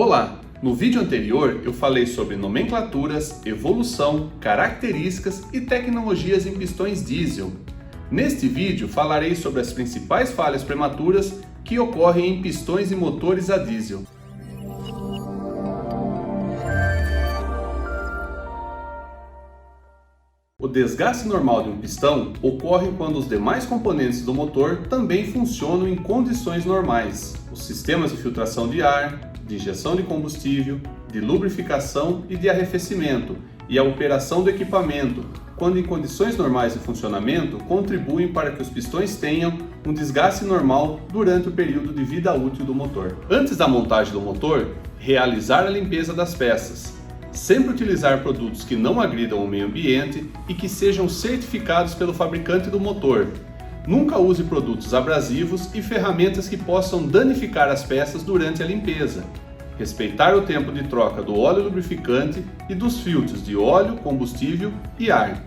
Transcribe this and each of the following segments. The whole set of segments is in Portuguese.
Olá! No vídeo anterior eu falei sobre nomenclaturas, evolução, características e tecnologias em pistões diesel. Neste vídeo falarei sobre as principais falhas prematuras que ocorrem em pistões e motores a diesel. O desgaste normal de um pistão ocorre quando os demais componentes do motor também funcionam em condições normais. Os sistemas de filtração de ar, de injeção de combustível, de lubrificação e de arrefecimento, e a operação do equipamento, quando em condições normais de funcionamento, contribuem para que os pistões tenham um desgaste normal durante o período de vida útil do motor. Antes da montagem do motor, realizar a limpeza das peças. Sempre utilizar produtos que não agridam o meio ambiente e que sejam certificados pelo fabricante do motor. Nunca use produtos abrasivos e ferramentas que possam danificar as peças durante a limpeza. Respeitar o tempo de troca do óleo lubrificante e dos filtros de óleo, combustível e ar.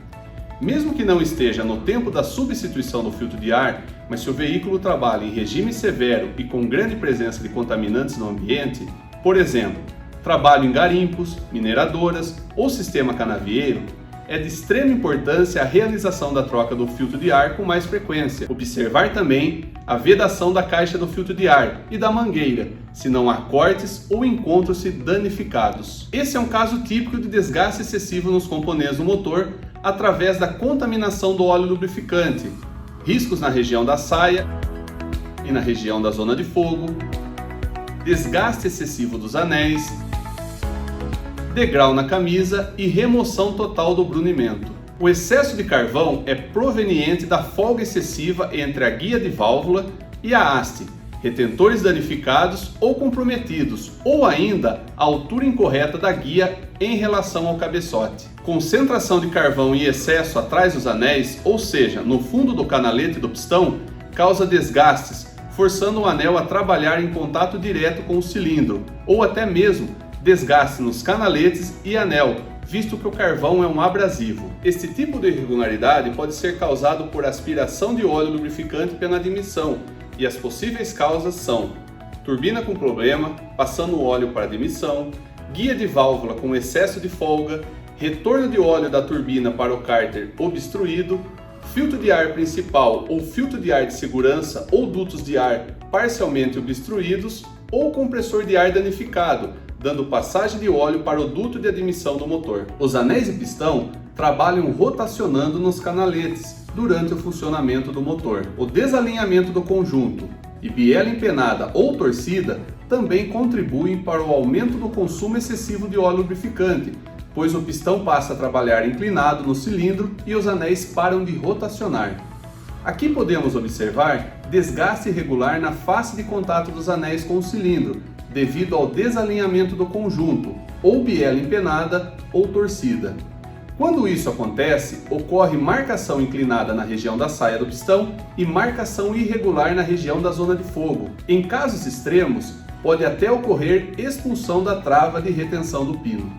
Mesmo que não esteja no tempo da substituição do filtro de ar, mas se o veículo trabalha em regime severo e com grande presença de contaminantes no ambiente, por exemplo, trabalho em garimpos, mineradoras ou sistema canavieiro, é de extrema importância a realização da troca do filtro de ar com mais frequência. Observar também a vedação da caixa do filtro de ar e da mangueira, se não há cortes ou encontram-se danificados. Esse é um caso típico de desgaste excessivo nos componentes do motor através da contaminação do óleo lubrificante, riscos na região da saia e na região da zona de fogo, desgaste excessivo dos anéis, degrau na camisa e remoção total do brunimento. O excesso de carvão é proveniente da folga excessiva entre a guia de válvula e a haste, retentores danificados ou comprometidos, ou ainda a altura incorreta da guia em relação ao cabeçote. Concentração de carvão em excesso atrás dos anéis, ou seja, no fundo do canalete do pistão, causa desgastes, forçando o anel a trabalhar em contato direto com o cilindro, ou até mesmo desgaste nos canaletes e anel, visto que o carvão é um abrasivo. Este tipo de irregularidade pode ser causado por aspiração de óleo lubrificante pela admissão, e as possíveis causas são turbina com problema, passando o óleo para admissão, guia de válvula com excesso de folga, retorno de óleo da turbina para o cárter obstruído, filtro de ar principal ou filtro de ar de segurança ou dutos de ar parcialmente obstruídos ou compressor de ar danificado, dando passagem de óleo para o duto de admissão do motor. Os anéis de pistão trabalham rotacionando nos canaletes durante o funcionamento do motor. O desalinhamento do conjunto e biela empenada ou torcida também contribuem para o aumento do consumo excessivo de óleo lubrificante, pois o pistão passa a trabalhar inclinado no cilindro e os anéis param de rotacionar. Aqui podemos observar desgaste irregular na face de contato dos anéis com o cilindro, devido ao desalinhamento do conjunto, ou biela empenada ou torcida. Quando isso acontece, ocorre marcação inclinada na região da saia do pistão e marcação irregular na região da zona de fogo. Em casos extremos, pode até ocorrer expulsão da trava de retenção do pino.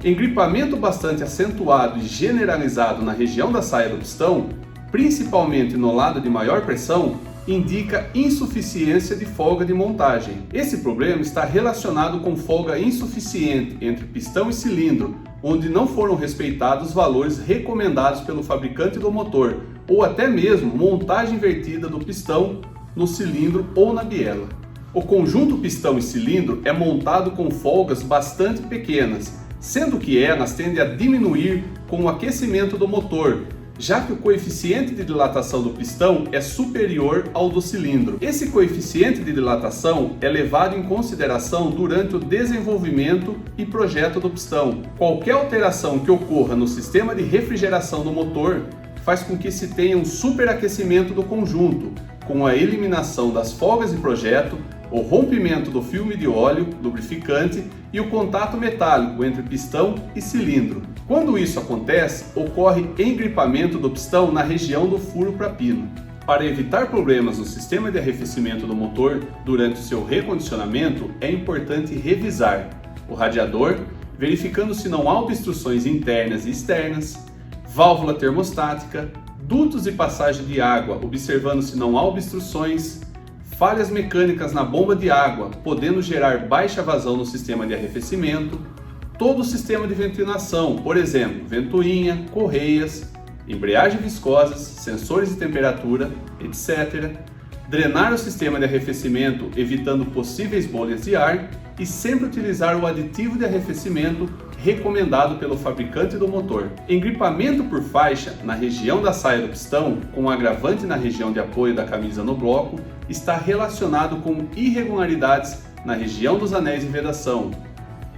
Engripamento bastante acentuado e generalizado na região da saia do pistão, principalmente no lado de maior pressão, indica insuficiência de folga de montagem. Esse problema está relacionado com folga insuficiente entre pistão e cilindro, onde não foram respeitados os valores recomendados pelo fabricante do motor, ou até mesmo montagem invertida do pistão no cilindro ou na biela. O conjunto pistão e cilindro é montado com folgas bastante pequenas, sendo que elas tendem a diminuir com o aquecimento do motor, já que o coeficiente de dilatação do pistão é superior ao do cilindro. Esse coeficiente de dilatação é levado em consideração durante o desenvolvimento e projeto do pistão. Qualquer alteração que ocorra no sistema de refrigeração do motor faz com que se tenha um superaquecimento do conjunto, com a eliminação das folgas de projeto, o rompimento do filme de óleo lubrificante e o contato metálico entre pistão e cilindro. Quando isso acontece, ocorre engripamento do pistão na região do furo para pino. Para evitar problemas no sistema de arrefecimento do motor durante o seu recondicionamento, é importante revisar o radiador, verificando se não há obstruções internas e externas, válvula termostática, dutos de passagem de água, observando se não há obstruções, falhas mecânicas na bomba de água, podendo gerar baixa vazão no sistema de arrefecimento, todo o sistema de ventilação, por exemplo, ventoinha, correias, embreagem viscosas, sensores de temperatura, etc., drenar o sistema de arrefecimento evitando possíveis bolhas de ar e sempre utilizar o aditivo de arrefecimento recomendado pelo fabricante do motor. Engripamento por faixa na região da saia do pistão, com agravante na região de apoio da camisa no bloco, está relacionado com irregularidades na região dos anéis de vedação,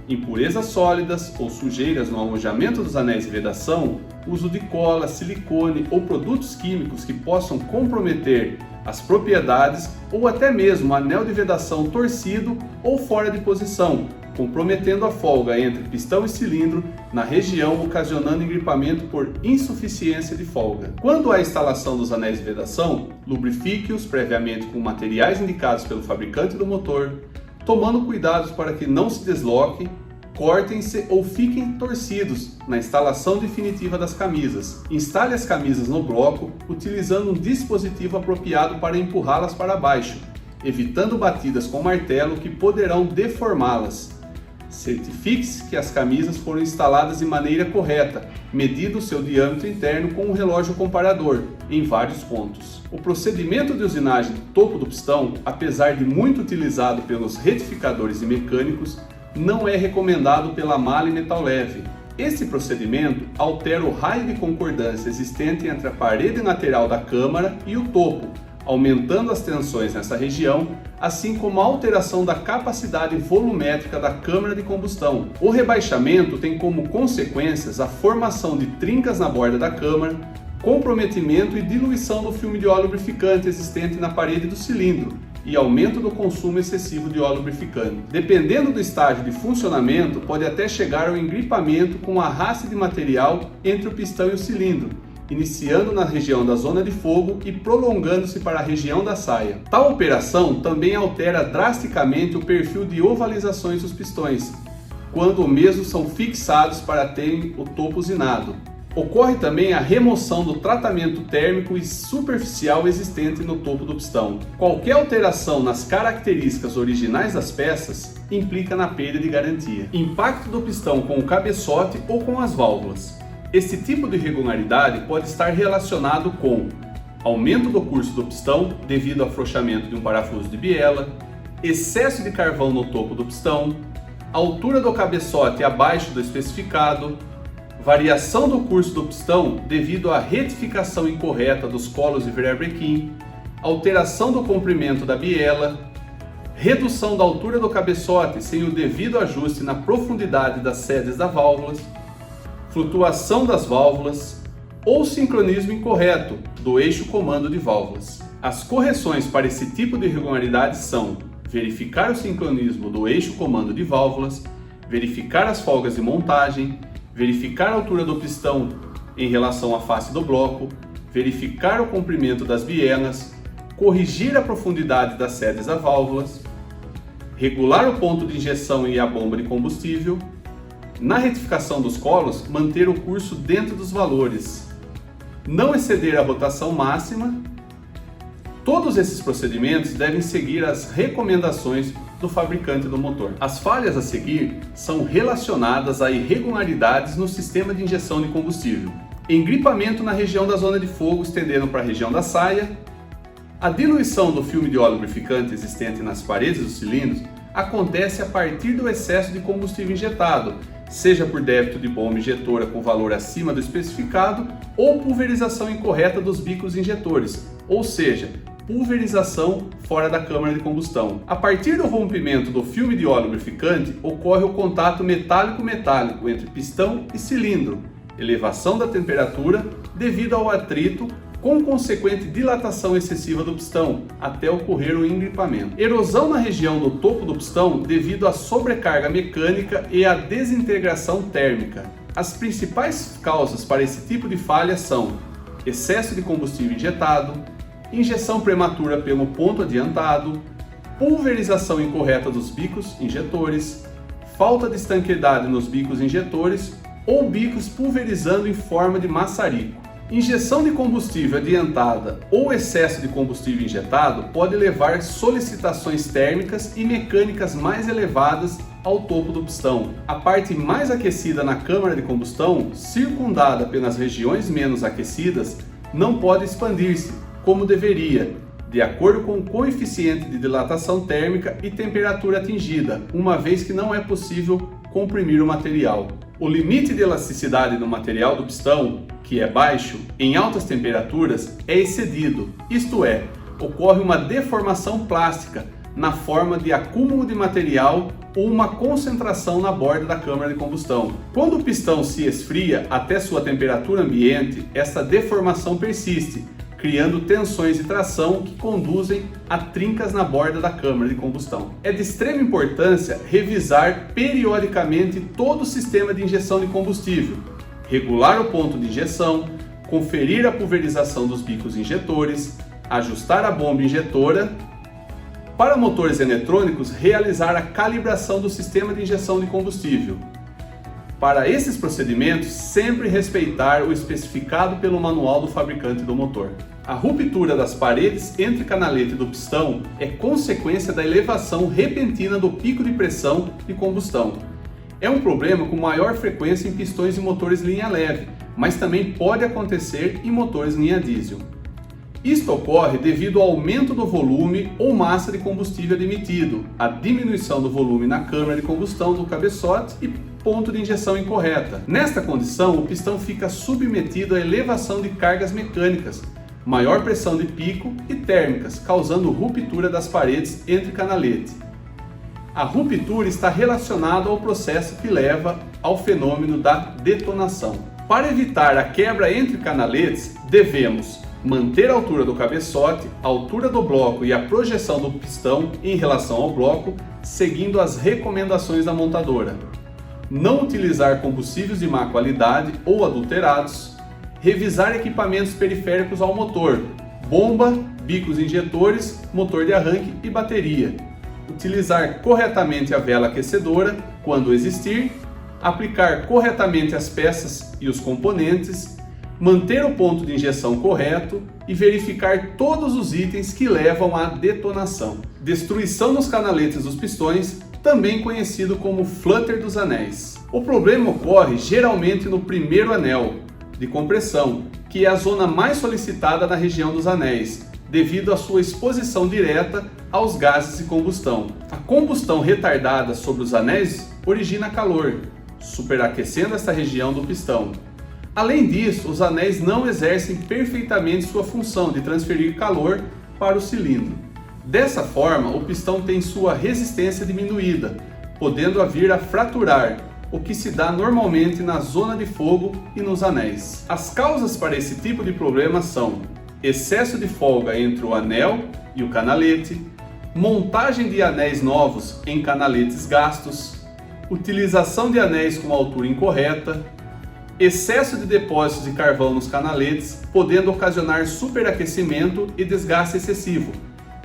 impurezas sólidas ou sujeiras no alojamento dos anéis de vedação, uso de cola, silicone ou produtos químicos que possam comprometer as propriedades ou até mesmo anel de vedação torcido ou fora de posição, comprometendo a folga entre pistão e cilindro na região, ocasionando engripamento por insuficiência de folga. Quando à instalação dos anéis de vedação, lubrifique-os previamente com materiais indicados pelo fabricante do motor, tomando cuidados para que não se desloquem, cortem-se ou fiquem torcidos na instalação definitiva das camisas. Instale as camisas no bloco utilizando um dispositivo apropriado para empurrá-las para baixo, evitando batidas com martelo que poderão deformá-las. Certifique-se que as camisas foram instaladas de maneira correta, medido o seu diâmetro interno com um relógio comparador, em vários pontos. O procedimento de usinagem do topo do pistão, apesar de muito utilizado pelos retificadores e mecânicos, não é recomendado pela malha e metal leve. Esse procedimento altera o raio de concordância existente entre a parede lateral da câmara e o topo, aumentando as tensões nessa região, assim como a alteração da capacidade volumétrica da câmara de combustão. O rebaixamento tem como consequências a formação de trincas na borda da câmara, comprometimento e diluição do filme de óleo lubrificante existente na parede do cilindro e aumento do consumo excessivo de óleo lubrificante. Dependendo do estágio de funcionamento, pode até chegar ao engripamento com arraste de material entre o pistão e o cilindro, iniciando na região da zona de fogo e prolongando-se para a região da saia. Tal operação também altera drasticamente o perfil de ovalizações dos pistões, quando os mesmos são fixados para terem o topo usinado. Ocorre também a remoção do tratamento térmico e superficial existente no topo do pistão. Qualquer alteração nas características originais das peças implica na perda de garantia. Impacto do pistão com o cabeçote ou com as válvulas. Esse tipo de irregularidade pode estar relacionado com aumento do curso do pistão devido ao afrouxamento de um parafuso de biela, excesso de carvão no topo do pistão, altura do cabeçote abaixo do especificado, variação do curso do pistão devido à retificação incorreta dos colos de virabrequim, alteração do comprimento da biela, redução da altura do cabeçote sem o devido ajuste na profundidade das sedes das válvulas, flutuação das válvulas ou sincronismo incorreto do eixo comando de válvulas. As correções para esse tipo de irregularidades são verificar o sincronismo do eixo comando de válvulas, verificar as folgas de montagem, verificar a altura do pistão em relação à face do bloco, verificar o comprimento das bielas, corrigir a profundidade das sedes das válvulas, regular o ponto de injeção e a bomba de combustível. Na retificação dos colos, manter o curso dentro dos valores, não exceder a rotação máxima. Todos esses procedimentos devem seguir as recomendações do fabricante do motor. As falhas a seguir são relacionadas a irregularidades no sistema de injeção de combustível. Engripamento na região da zona de fogo estendendo para a região da saia. A diluição do filme de óleo lubrificante existente nas paredes dos cilindros acontece a partir do excesso de combustível injetado, seja por débito de bomba injetora com valor acima do especificado ou pulverização incorreta dos bicos injetores, ou seja, pulverização fora da câmara de combustão. A partir do rompimento do filme de óleo lubrificante, ocorre o contato metálico-metálico entre pistão e cilindro, elevação da temperatura devido ao atrito, com consequente dilatação excessiva do pistão, até ocorrer o engripamento. Erosão na região do topo do pistão devido à sobrecarga mecânica e à desintegração térmica. As principais causas para esse tipo de falha são excesso de combustível injetado, injeção prematura pelo ponto adiantado, pulverização incorreta dos bicos injetores, falta de estanqueidade nos bicos injetores ou bicos pulverizando em forma de maçarico. Injeção de combustível adiantada ou excesso de combustível injetado pode levar solicitações térmicas e mecânicas mais elevadas ao topo do pistão. A parte mais aquecida na câmara de combustão, circundada pelas regiões menos aquecidas, não pode expandir-se como deveria, de acordo com o coeficiente de dilatação térmica e temperatura atingida, uma vez que não é possível comprimir o material. O limite de elasticidade do material do pistão, que é baixo, em altas temperaturas, é excedido, isto é, ocorre uma deformação plástica na forma de acúmulo de material ou uma concentração na borda da câmara de combustão. Quando o pistão se esfria até sua temperatura ambiente, essa deformação persiste, criando tensões de tração que conduzem a trincas na borda da câmara de combustão. É de extrema importância revisar periodicamente todo o sistema de injeção de combustível, regular o ponto de injeção, conferir a pulverização dos bicos injetores, ajustar a bomba injetora. Para motores eletrônicos, realizar a calibração do sistema de injeção de combustível. Para esses procedimentos, sempre respeitar o especificado pelo manual do fabricante do motor. A ruptura das paredes entre canaleta do pistão é consequência da elevação repentina do pico de pressão de combustão. É um problema com maior frequência em pistões e motores linha leve, mas também pode acontecer em motores linha diesel. Isto ocorre devido ao aumento do volume ou massa de combustível admitido, a diminuição do volume na câmara de combustão do cabeçote e ponto de injeção incorreta. Nesta condição, o pistão fica submetido à elevação de cargas mecânicas, maior pressão de pico e térmicas, causando ruptura das paredes entre canalete. A ruptura está relacionada ao processo que leva ao fenômeno da detonação. Para evitar a quebra entre canaletes, devemos manter a altura do cabeçote, a altura do bloco e a projeção do pistão em relação ao bloco, seguindo as recomendações da montadora. Não utilizar combustíveis de má qualidade ou adulterados. Revisar equipamentos periféricos ao motor, bomba, bicos injetores, motor de arranque e bateria. Utilizar corretamente a vela aquecedora, quando existir. Aplicar corretamente as peças e os componentes. Manter o ponto de injeção correto e verificar todos os itens que levam à detonação. Destruição nos canaletes dos pistões, também conhecido como flutter dos anéis. O problema ocorre geralmente no primeiro anel de compressão, que é a zona mais solicitada na região dos anéis, devido à sua exposição direta aos gases de combustão. A combustão retardada sobre os anéis origina calor, superaquecendo esta região do pistão. Além disso, os anéis não exercem perfeitamente sua função de transferir calor para o cilindro. Dessa forma, o pistão tem sua resistência diminuída, podendo vir a fraturar, o que se dá normalmente na zona de fogo e nos anéis. As causas para esse tipo de problema são excesso de folga entre o anel e o canalete, montagem de anéis novos em canaletes gastos, utilização de anéis com altura incorreta, excesso de depósitos de carvão nos canaletes, podendo ocasionar superaquecimento e desgaste excessivo,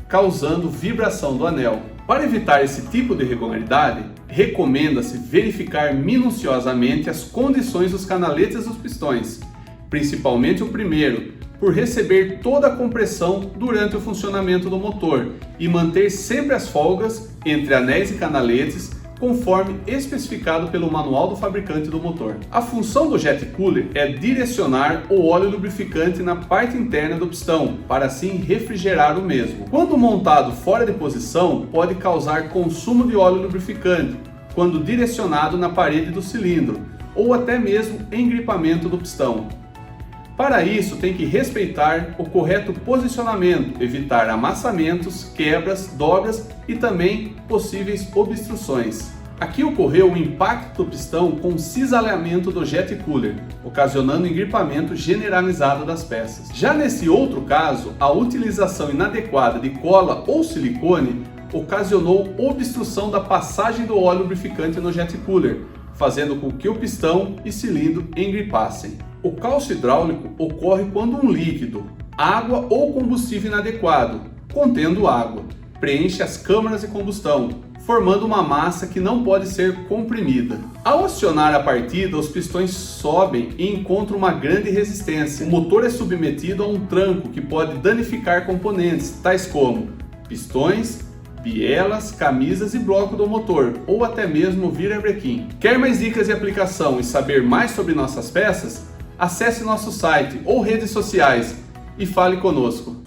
causando vibração do anel. Para evitar esse tipo de irregularidade, recomenda-se verificar minuciosamente as condições dos canaletes dos pistões, principalmente o primeiro, por receber toda a compressão durante o funcionamento do motor e manter sempre as folgas entre anéis e canaletes, conforme especificado pelo manual do fabricante do motor. A função do jet cooler é direcionar o óleo lubrificante na parte interna do pistão, para assim refrigerar o mesmo. Quando montado fora de posição, pode causar consumo de óleo lubrificante, quando direcionado na parede do cilindro, ou até mesmo engripamento do pistão. Para isso, tem que respeitar o correto posicionamento, evitar amassamentos, quebras, dobras e também possíveis obstruções. Aqui ocorreu o impacto do pistão com cisalhamento do jet cooler, ocasionando engripamento generalizado das peças. Já nesse outro caso, a utilização inadequada de cola ou silicone ocasionou obstrução da passagem do óleo lubrificante no jet cooler, fazendo com que o pistão e cilindro engripassem. O calço hidráulico ocorre quando um líquido, água ou combustível inadequado, contendo água, preenche as câmaras de combustão, formando uma massa que não pode ser comprimida. Ao acionar a partida, os pistões sobem e encontram uma grande resistência. O motor é submetido a um tranco que pode danificar componentes, tais como pistões, bielas, camisas e bloco do motor, ou até mesmo virabrequim. Quer mais dicas de aplicação e saber mais sobre nossas peças? Acesse nosso site ou redes sociais e fale conosco.